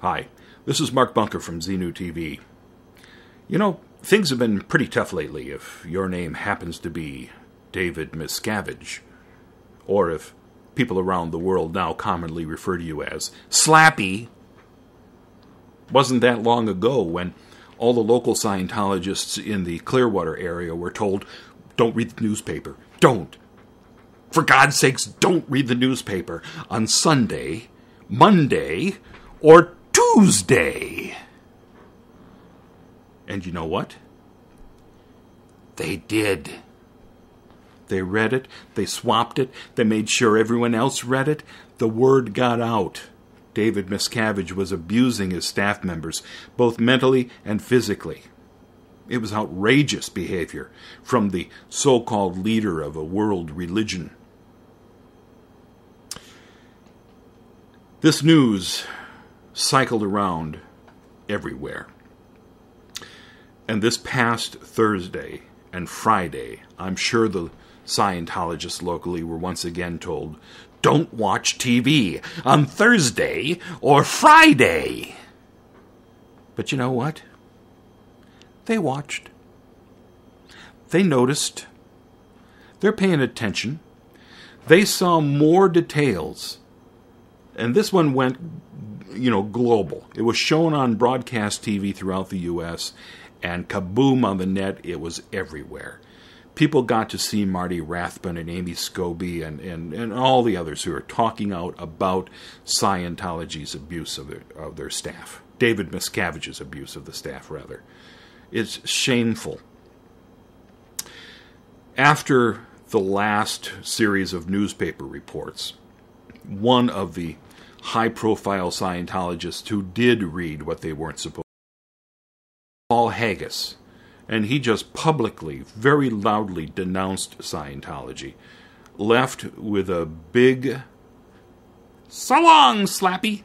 Hi, this is Mark Bunker from Xenu TV. You know, things have been pretty tough lately if your name happens to be David Miscavige, or if people around the world now commonly refer to you as Slappy. Wasn't that long ago when all the local Scientologists in the Clearwater area were told, don't read the newspaper. Don't. For God's sakes, don't read the newspaper on Sunday, Monday, or Tuesday. And you know what? They did. They read it, they swapped it, they made sure everyone else read it. The word got out. David Miscavige was abusing his staff members, both mentally and physically. It was outrageous behavior from the so-called leader of a world religion. This news cycled around everywhere. And this past Thursday and Friday, I'm sure the Scientologists locally were once again told, don't watch TV on Thursday or Friday. But you know what? They watched. They noticed. They're paying attention. They saw more details. And this one went, global. It was shown on broadcast TV throughout the U.S., and kaboom on the net, it was everywhere. People got to see Marty Rathbun and Amy Scobie and all the others who are talking out about Scientology's abuse of their staff. David Miscavige's abuse of the staff, rather. It's shameful. After the last series of newspaper reports, one of the high-profile Scientologists who did read what they weren't supposed to, Paul Haggis, and he just publicly, very loudly denounced Scientology, left with a big, "So long, Slappy."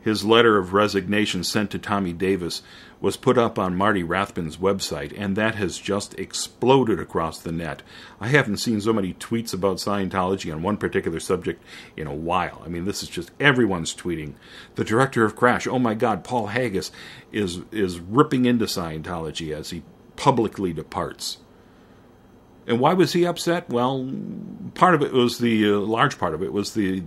His letter of resignation sent to Tommy Davis was put up on Marty Rathbun's website, and that has just exploded across the net. I haven't seen so many tweets about Scientology on one particular subject in a while. I mean, this is just everyone's tweeting. The director of Crash, oh my God, Paul Haggis is ripping into Scientology as he publicly departs. And why was he upset? Well, part of it was large part of it was the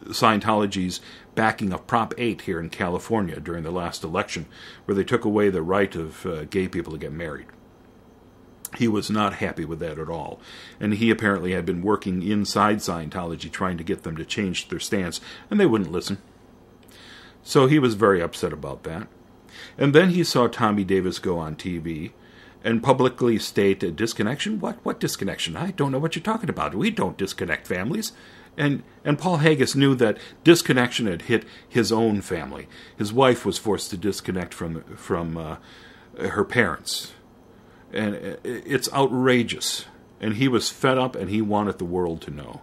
Scientology's backing of Prop 8 here in California during the last election, where they took away the right of gay people to get married. He was not happy with that at all. And he apparently had been working inside Scientology trying to get them to change their stance, and they wouldn't listen. So he was very upset about that. And then he saw Tommy Davis go on TV and publicly state a disconnection. What disconnection? I don't know what you're talking about. We don't disconnect families. And Paul Haggis knew that disconnection had hit his own family. His wife was forced to disconnect from her parents. And it's outrageous. And he was fed up, and he wanted the world to know.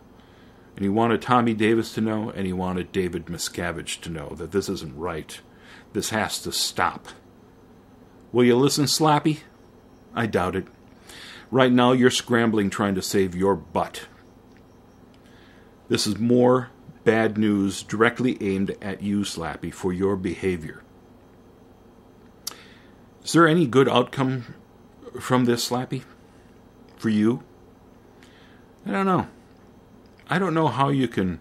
And he wanted Tommy Davis to know, and he wanted David Miscavige to know that this isn't right. This has to stop. Will you listen, Slappy? I doubt it. Right now, you're scrambling trying to save your butt. This is more bad news directly aimed at you, Slappy, for your behavior. Is there any good outcome from this, Slappy? For you? I don't know. I don't know how you can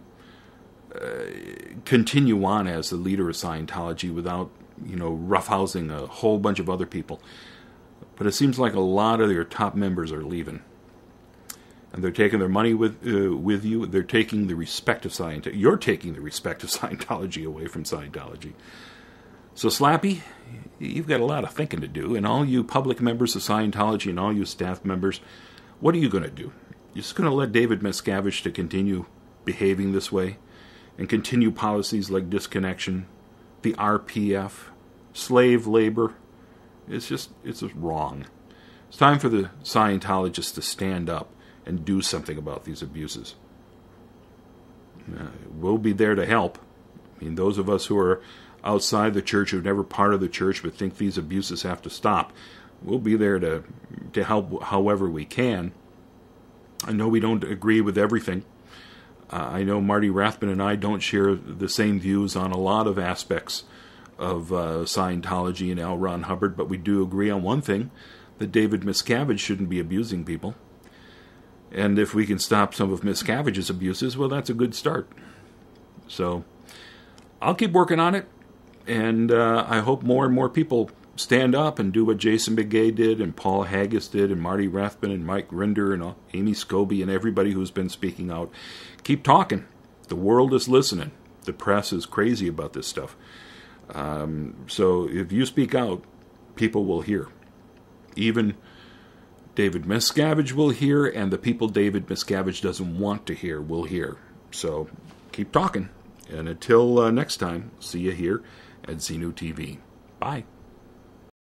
continue on as the leader of Scientology without, roughhousing a whole bunch of other people. But it seems like a lot of your top members are leaving. And they're taking their money with you. They're taking the respect of Scientology. You're taking the respect of Scientology away from Scientology. So, Slappy, you've got a lot of thinking to do. And all you public members of Scientology and all you staff members, what are you going to do? You're just going to let David Miscavige to continue behaving this way and continue policies like disconnection, the RPF, slave labor? It's just wrong. It's time for the Scientologists to stand up and do something about these abuses. We'll be there to help. I mean, those of us who are outside the church, who've never part of the church, but think these abuses have to stop, we'll be there to help however we can. I know we don't agree with everything, I know Marty Rathbun and I don't share the same views on a lot of aspects of Scientology and L. Ron Hubbard, but we do agree on one thing, that David Miscavige shouldn't be abusing people. And if we can stop some of Miscavige's abuses, well, that's a good start. So I'll keep working on it, and I hope more and more people stand up and do what Jason Begay did, and Paul Haggis did, and Marty Rathbun, and Mike Rinder, and Amy Scobie, and everybody who's been speaking out. Keep talking. The world is listening. The press is crazy about this stuff. So if you speak out, people will hear. Even David Miscavige will hear, and the people David Miscavige doesn't want to hear will hear. So keep talking. And until next time, see you here at Xenu TV. Bye.